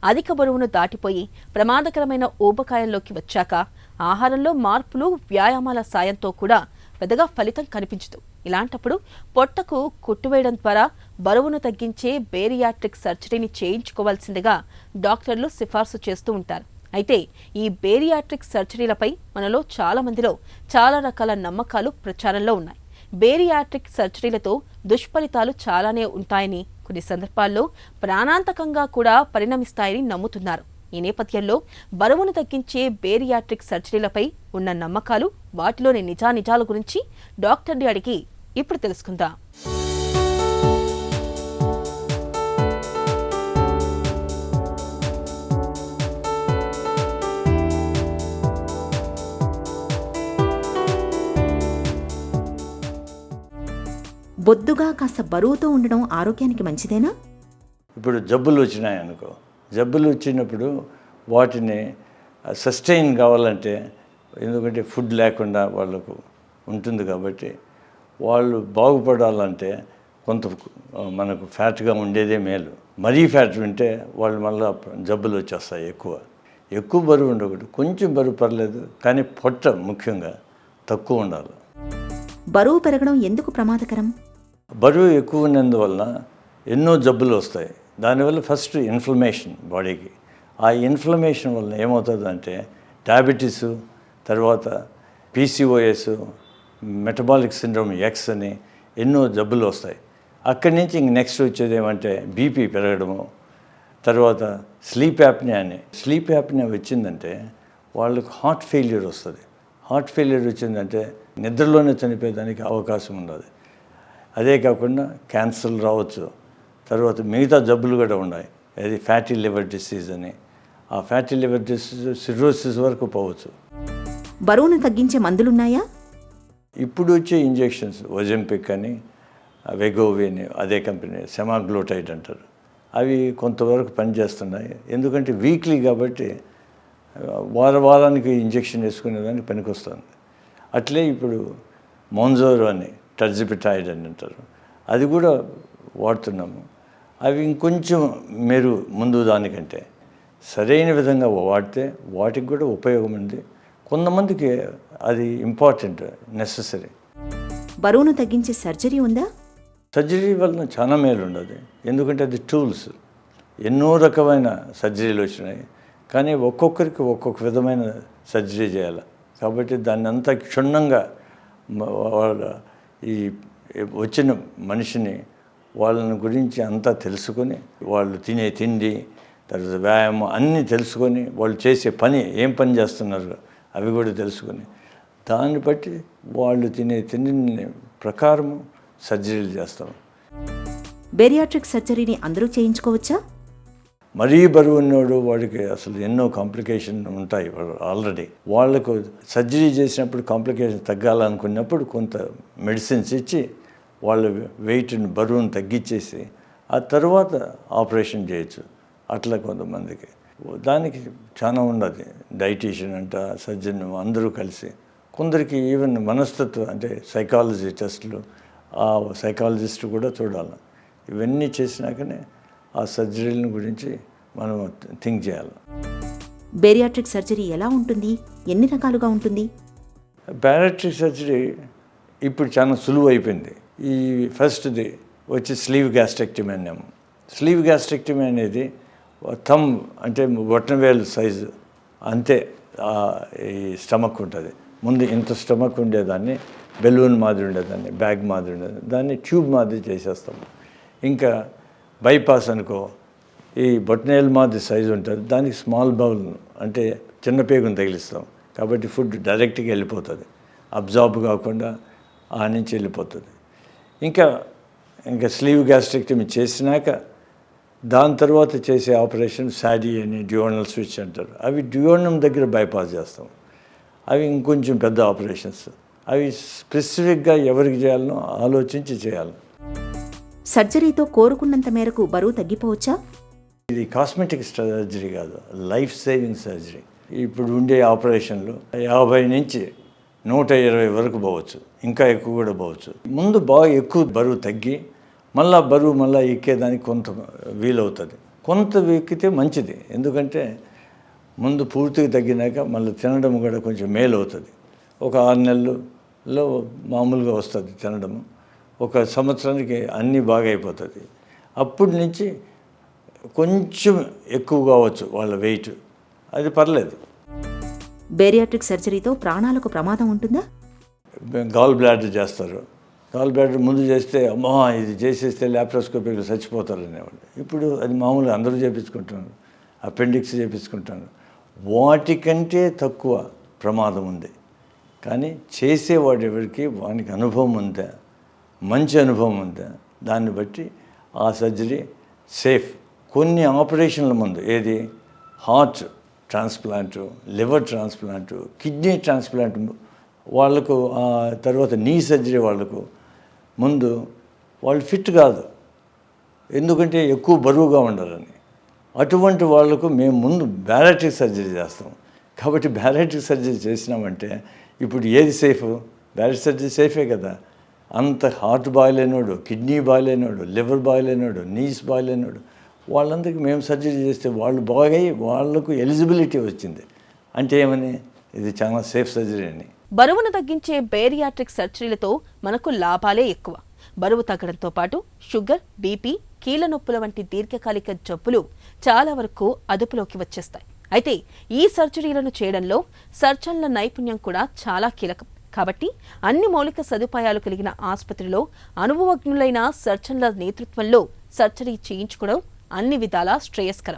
అధిక బరువును దాటిపోయి ప్రమాదకరమైన ఊబకాయంలోకి వచ్చాక ఆహారంలో మార్పులు, వ్యాయామాల సాయంతో కూడా పెద్దగా ఫలితం కనిపించదు. ఇలాంటప్పుడు పొట్టకు కుట్టువేయడం ద్వారా బరువును తగ్గించే బేరియాట్రిక్ సర్జరీని చేయించుకోవాల్సిందిగా డాక్టర్లు సిఫార్సు చేస్తూ ఉంటారు. అయితే ఈ బేరియాట్రిక్ సర్జరీలపై మనలో చాలా మందిలో చాలా రకాల నమ్మకాలు ప్రచారంలో ఉన్నాయి. బేరియాట్రిక్ సర్జరీలతో దుష్ఫలితాలు చాలానే ఉంటాయని, కొన్ని సందర్భాల్లో ప్రాణాంతకంగా కూడా పరిణమిస్తాయని నమ్ముతున్నారు. ఈ నేపథ్యంలో బరువును తగ్గించే బేరియాట్రిక్ సర్జరీలపై ఉన్న నమ్మకాలు, వాటిలోని నిజానిజాల గురించి డాక్టర్ని అడిగి ఇప్పుడు తెలుసుకుందాం. బొద్దుగా కాస్త బరువుతో ఉండడం ఆరోగ్యానికి మంచిదేనా? ఇప్పుడు జబ్బులు వచ్చినాయనుకో, జబ్బులు వచ్చినప్పుడు వాటిని సస్టైన్ కావాలంటే, ఎందుకంటే ఫుడ్ లేకుండా వాళ్ళకు ఉంటుంది కాబట్టి, వాళ్ళు బాగుపడాలంటే కొంత మనకు ఫ్యాట్గా ఉండేదే మేలు. మరీ ఫ్యాట్ ఉంటే వాళ్ళు మళ్ళీ జబ్బులు వచ్చేస్తాయి. ఎక్కువ బరువు ఉండకూడదు, కొంచెం బరువు పర్లేదు, కానీ పొట్ట ముఖ్యంగా తక్కువ ఉండాలి. బరువు పెరగడం ఎందుకు ప్రమాదకరం? బరువు ఎక్కువ ఉన్నందువలన ఎన్నో జబ్బులు వస్తాయి. దానివల్ల ఫస్ట్ ఇన్ఫ్లమేషన్ బాడీకి. ఆ ఇన్ఫ్లమేషన్ వల్ల ఏమవుతుందంటే డయాబెటీస్, తర్వాత పీసీఓఎస్, మెటబాలిక్ సిండ్రోమ్ ఎక్స్ అని ఎన్నో జబ్బులు వస్తాయి. అక్కడి నుంచి ఇంక నెక్స్ట్ వచ్చేది ఏమంటే బీపీ పెరగడము, తర్వాత స్లీప్ యాప్నియా అని. స్లీప్ యాప్నియా వచ్చిందంటే వాళ్ళకు హార్ట్ ఫెయిల్యూర్ వస్తుంది. హార్ట్ ఫెయిల్యూర్ వచ్చిందంటే నిద్రలోనే చనిపోయేదానికి అవకాశం ఉండదు. అదే కాకుండా క్యాన్సర్ రావచ్చు, తర్వాత మిగతా జబ్బులు కూడా ఉన్నాయి. అది ఫ్యాటీ లివర్ డిసీజ్ అని. ఆ ఫ్యాటీ లివర్ డిసీజ్ సిర్రోసిస్ వరకు పోవచ్చు. బరువును తగ్గించే మందులున్నాయా? ఇప్పుడు వచ్చే ఇంజెక్షన్స్ ఒజెంపిక్ అని, వెగోవి అని, అదే కంపెనీ సెమాగ్లోటైడ్ అంటారు. అవి కొంతవరకు పనిచేస్తున్నాయి. ఎందుకంటే వీక్లీ కాబట్టి వారానికి ఇంజెక్షన్ వేసుకునేదానికి పనికొస్తుంది. అట్లే ఇప్పుడు మోన్జోరో అని, టర్జిపిటైడ్ అని అంటారు, అది కూడా వాడుతున్నాము. అవి ఇంకొంచెం ముందు దానికంటే సరైన విధంగా వాడితే వాటికి కూడా ఉపయోగం ఉంది. కొంతమందికి అది ఇంపార్టెంట్, నెససరీ. బరువును తగ్గించే సర్జరీ ఉందా? సర్జరీ వలన చాలా మేలు ఉండదు. ఎందుకంటే అది టూల్స్. ఎన్నో రకమైన సర్జరీలు వచ్చినాయి, కానీ ఒక్కొక్కరికి ఒక్కొక్క విధమైన సర్జరీ చేయాలి. కాబట్టి దాన్ని అంతా క్షుణ్ణంగా వాళ్ళ ఈ వచ్చిన మనిషిని వాళ్ళని గురించి అంతా తెలుసుకొని, వాళ్ళు తినే తిండి, తర్వాత వ్యాయామం అన్నీ తెలుసుకొని, వాళ్ళు చేసే పని ఏం పని చేస్తున్నారు అవి కూడా తెలుసుకొని, దాన్ని బట్టి వాళ్ళు తినే తిండి ప్రకారం సర్జరీలు చేస్తాం. బేరియాట్రిక్ సర్జరీని అందరూ చేయించుకోవచ్చా? మరీ బరువు ఉన్నోడు వాడికి అసలు ఎన్నో కాంప్లికేషన్ ఉంటాయి. ఆల్రెడీ వాళ్ళకు సర్జరీ చేసినప్పుడు కాంప్లికేషన్ తగ్గాలనుకున్నప్పుడు కొంత మెడిసిన్స్ ఇచ్చి వాళ్ళ వెయిట్ని, బరువును తగ్గించేసి ఆ తర్వాత ఆపరేషన్ చేయొచ్చు. అట్లా కొంతమందికి దానికి చాలా ఉండదు. డైటీషియన్ అంట, సర్జన్ అందరూ కలిసి. కొందరికి ఈవెన్ మనస్తత్వం అంటే సైకాలజీ టెస్టులు, ఆ సైకాలజిస్ట్ కూడా చూడాలి. ఇవన్నీ చేసినాకనే ఆ సర్జరీల గురించి మనం థింక్ చేయాలి. బేరియాట్రిక్ సర్జరీ ఎలా ఉంటుంది? ఎన్ని రకాలుగా ఉంటుంది? బేరియాట్రిక్ సర్జరీ ఇప్పుడు చాలా సులువు అయిపోయింది. ఈ ఫస్ట్ది వచ్చి స్లీవ్ గ్యాస్ట్రెక్టమీ అన్నాము. స్లీవ్ గ్యాస్ట్రెక్టమీ అనేది థమ్ అంటే బొటనవేలు సైజు అంతే ఈ స్టమక్ ఉంటుంది. ముందు ఇంత స్టమక్ ఉండేదాన్ని బెలూన్ మాదిరి ఉండేదాన్ని, బ్యాగ్ మాదిరి ఉండేదాన్ని, దాన్ని ట్యూబ్ మాదిరి చేసేస్తాము. ఇంకా బైపాస్ అనుకో, ఈ బొటనవేలు మాదిరి సైజు ఉంటుంది, దానికి స్మాల్ బౌల్ అంటే చిన్న పేగును తగిలిస్తాం. కాబట్టి ఫుడ్ డైరెక్ట్గా వెళ్ళిపోతుంది, అబ్జార్బ్ కాకుండా ఆ నుంచి వెళ్ళిపోతుంది. ఇంకా స్లీవ్ గ్యాస్ట్రెక్టమీ చేసినాక దాని తర్వాత చేసే ఆపరేషన్ సాడీ అని, డ్యూయోనల్ స్విచ్ అంటారు. అవి డ్యూయోనం దగ్గర బైపాస్ చేస్తాం. అవి ఇంకొంచెం పెద్ద ఆపరేషన్స్. అవి స్పెసిఫిక్గా ఎవరికి చేయాలనో ఆలోచించి చేయాలి. సర్జరీతో కోరుకున్నంత మేరకు బరువు తగ్గిపోవచ్చా? ఇది కాస్మెటిక్ సర్జరీ కాదు, లైఫ్ సేవింగ్ సర్జరీ. ఇప్పుడు ఉండే ఆపరేషన్లు 50 నుంచి 120 వరకు పోవచ్చు, ఇంకా ఎక్కువ కూడా పోవచ్చు. ముందు బాగా ఎక్కువ బరువు తగ్గి మళ్ళీ ఎక్కేదానికి కొంత వీలవుతుంది. కొంత ఎక్కితే మంచిది. ఎందుకంటే ముందు పూర్తిగా తగ్గినాక మళ్ళీ తినడం కూడా కొంచెం మేలు అవుతుంది. ఒక 6 నెలల్లో మామూలుగా వస్తుంది తినడము. ఒక సంవత్సరానికి అన్నీ బాగా అయిపోతుంది. అప్పటి నుంచి కొంచెం ఎక్కువ కావచ్చు వాళ్ళ వెయిట్, అది పర్లేదు. బేరియాట్రిక్ సర్జరీతో ప్రాణాలకు ప్రమాదం ఉంటుందా? గాల్ బ్లాడర్ చేస్తారు. గాల్ బ్లాడర్ ముందు చేస్తే అమ్మా ఇది చేసేస్తే ల్యాప్రోస్కోపీలో చచ్చిపోతారు అనేవాళ్ళు. ఇప్పుడు అది మామూలుగా అందరూ చేయించుకుంటున్నారు. అపెండిక్స్ చేయించుకుంటున్నారు. వాటికంటే తక్కువ ప్రమాదం ఉంది. కానీ చేసేవాడు ఎవరికి వానికి అనుభవం ఉందా, మంచి అనుభవం ఉందా, దాన్ని బట్టి ఆ సర్జరీ సేఫ్. కొన్ని ఆపరేషన్ల ముందు ఏది హార్ట్ ట్రాన్స్ప్లాంటు, లివర్ ట్రాన్స్ప్లాంటు, కిడ్నీ ట్రాన్స్ప్లాంట్ వాళ్ళకు, తర్వాత నీ సర్జరీ వాళ్ళకు ముందు వాళ్ళు ఫిట్ కాదు, ఎందుకంటే ఎక్కువ బరువుగా ఉండాలని. అటువంటి వాళ్లకు మేము ముందు బ్యారియాట్రిక్ సర్జరీ చేస్తాం. కాబట్టి బ్యారియాట్రిక్ సర్జరీ చేసినామంటే ఇప్పుడు ఏది సేఫ్? బ్యారియాట్రిక్ సర్జరీ సేఫే కదా. అంత హార్ట్ బాగాలేనోడు, కిడ్నీ బాగాలేనోడు, లివర్ బాగాలేనోడు, నీస్ బాగాలేనోడు వాళ్ళందరికీ మేము సర్జరీ చేస్తే వాళ్ళు బాగై వాళ్లకు ఎలిజిబిలిటీ వచ్చింది అంటే ఏమని, ఇది చాలా సేఫ్ సర్జరీ అని. బరువును తగ్గించే బేరియాట్రిక్ సర్జరీలతో మనకు లాభాలే ఎక్కువ. బరువు తగ్గడంతో పాటు షుగర్, బీపీ, కీళ్ళ నొప్పుల వంటి దీర్ఘకాలిక జబ్బులు చాలా వరకు అదుపులోకి వచ్చేస్తాయి. అయితే ఈ సర్జరీలను చేయడంలో సర్జన్ల నైపుణ్యం కూడా చాలా కీలకం. కాబట్టి అన్ని మౌలిక సదుపాయాలు కలిగిన ఆసుపత్రిలో అనుభవజ్ఞులైన సర్జన్ల నేతృత్వంలో సర్జరీ చేయించుకోవడం అన్ని విధాలా శ్రేయస్కరం.